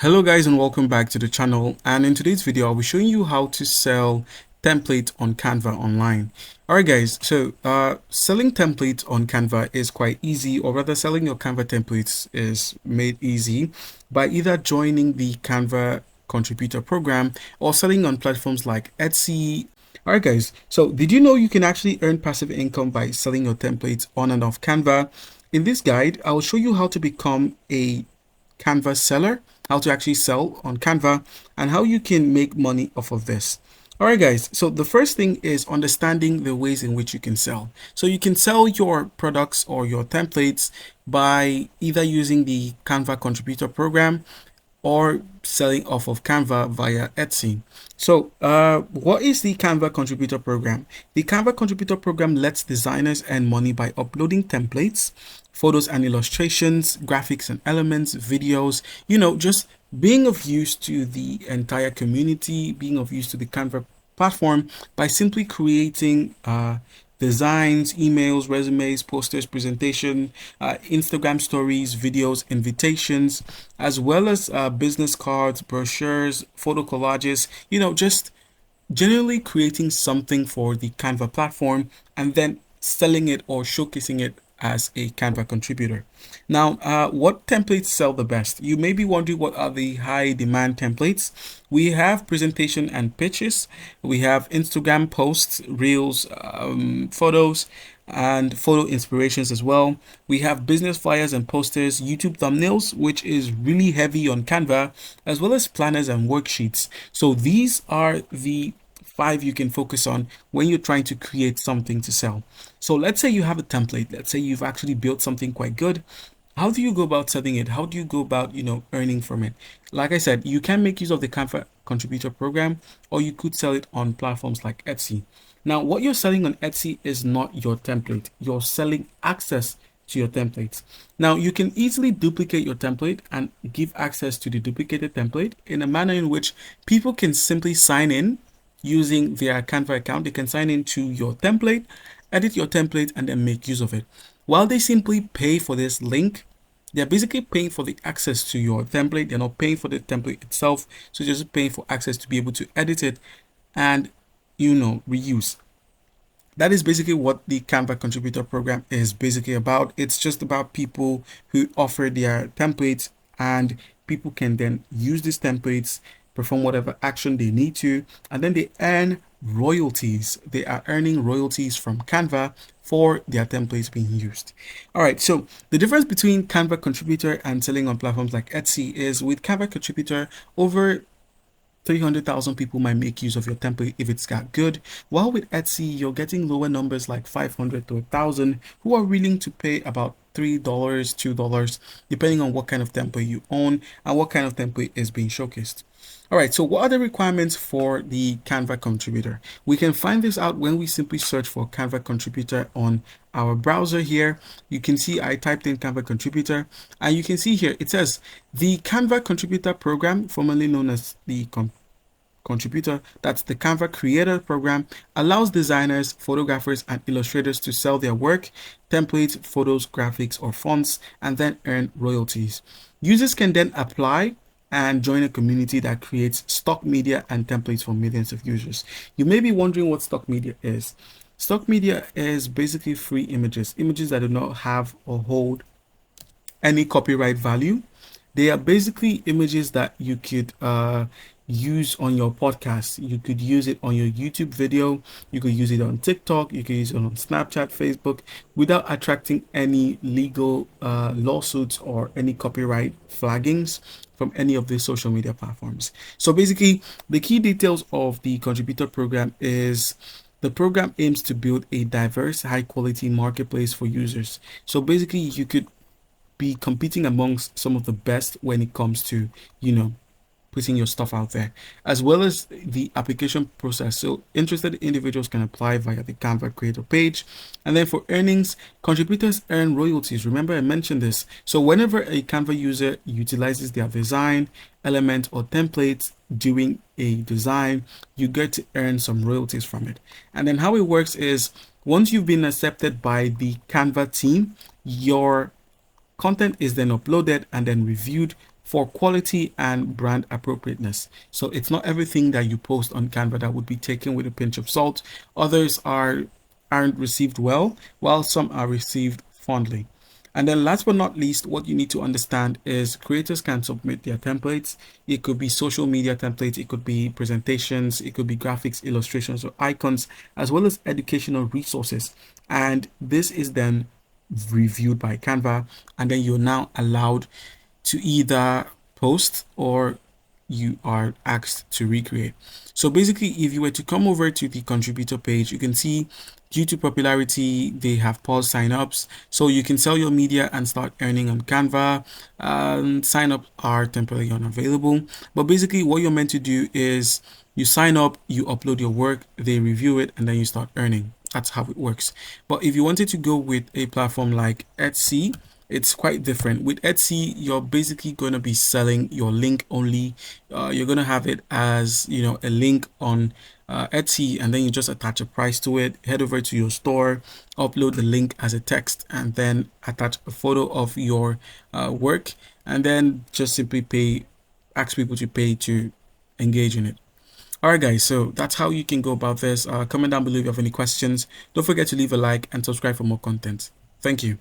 Hello guys and welcome back to the channel, and in today's video I'll be showing you how to sell templates on Canva online. Alright guys, so selling templates on Canva is quite easy, or rather selling your Canva templates is made easy by either joining the Canva contributor program or selling on platforms like Etsy. Alright guys, so did you know you can actually earn passive income by selling your templates on and off Canva? In this guide, I'll show you how to become a Canva seller, how to actually sell on Canva, and how you can make money off of this. All right, guys. So the first thing is understanding the ways in which you can sell. So you can sell your products or your templates by either using the Canva contributor program or selling off of Canva via Etsy. So what is the Canva contributor program? The Canva contributor program lets designers earn money by uploading templates, photos and illustrations, graphics and elements, videos, just being of use to the entire community, being of use to the Canva platform by simply creating designs, emails, resumes, posters, presentation, Instagram stories, videos, invitations, as well as business cards, brochures, photo collages, just generally creating something for the Canva platform and then selling it or showcasing it as a Canva contributor. Now, what templates sell the best? You may be wondering what are the high demand templates. We have presentation and pitches. We have Instagram posts, reels, photos, and photo inspirations as well. We have business flyers and posters, YouTube thumbnails, which is really heavy on Canva, as well as planners and worksheets. So these are the 5 you can focus on when you're trying to create something to sell. So let's say you have a template. Let's say you've actually built something quite good. How do you go about selling it? How do you go about, earning from it? Like I said, you can make use of the Canva contributor program, or you could sell it on platforms like Etsy. Now, what you're selling on Etsy is not your template. You're selling access to your templates. Now, you can easily duplicate your template and give access to the duplicated template in a manner in which people can simply sign in using their Canva account. They can sign into your template, edit your template, and then make use of it. While they simply pay for this link, they're basically paying for the access to your template. They're not paying for the template itself. So they're just paying for access to be able to edit it and, reuse. That is basically what the Canva contributor program is basically about. It's just about people who offer their templates, and people can then use these templates, perform whatever action they need to, and then they earn royalties. They are earning royalties from Canva for their templates being used. All right, so the difference between Canva contributor and selling on platforms like Etsy is with Canva contributor, over 300,000 people might make use of your template if it's got good, while with Etsy you're getting lower numbers like 500 to 1,000 who are willing to pay about $3, $2, depending on what kind of template you own and what kind of template is being showcased. All right, so what are the requirements for the Canva contributor? We can find this out when we simply search for Canva contributor on our browser here. You can see I typed in Canva contributor, and you can see here it says the Canva contributor program, formerly known as the contributor, that's the Canva creator program, allows designers, photographers, and illustrators to sell their work, templates, photos, graphics, or fonts, and then earn royalties. Users can then apply and join a community that creates stock media and templates for millions of users. You may be wondering what stock media is. Stock media is basically free images that do not have or hold any copyright value. They are basically images that you could use on your podcast. You could use it on your YouTube video. You could use it on TikTok. You could use it on Snapchat, Facebook, without attracting any legal lawsuits or any copyright flaggings from any of the social media platforms. So basically, the key details of the contributor program is the program aims to build a diverse, high quality marketplace for users. So basically, you could be competing amongst some of the best when it comes to, putting your stuff out there, as well as the application process. So interested individuals can apply via the Canva creator page. And then for earnings, contributors earn royalties. Remember I mentioned this. So whenever a Canva user utilizes their design, element, or template during a design, you get to earn some royalties from it. And then how it works is, once you've been accepted by the Canva team, your content is then uploaded and then reviewed for quality and brand appropriateness. So it's not everything that you post on Canva that would be taken with a pinch of salt. Others aren't received well, while some are received fondly. And then last but not least, what you need to understand is creators can submit their templates. It could be social media templates, it could be presentations, it could be graphics, illustrations, or icons, as well as educational resources. And this is then reviewed by Canva, and then you're now allowed to either post or you are asked to recreate. So basically, if you were to come over to the contributor page, you can see due to popularity, they have paused signups. So you can sell your media and start earning on Canva. Sign-ups are temporarily unavailable. But basically, what you're meant to do is you sign up, you upload your work, they review it, and then you start earning. That's how it works. But if you wanted to go with a platform like Etsy, it's quite different. With Etsy, you're basically going to be selling your link only. You're going to have it as, a link on Etsy, and then you just attach a price to it, head over to your store, upload the link as a text, and then attach a photo of your work, and then just simply ask people to pay to engage in it. All right, guys, so that's how you can go about this. Comment down below if you have any questions. Don't forget to leave a like and subscribe for more content. Thank you.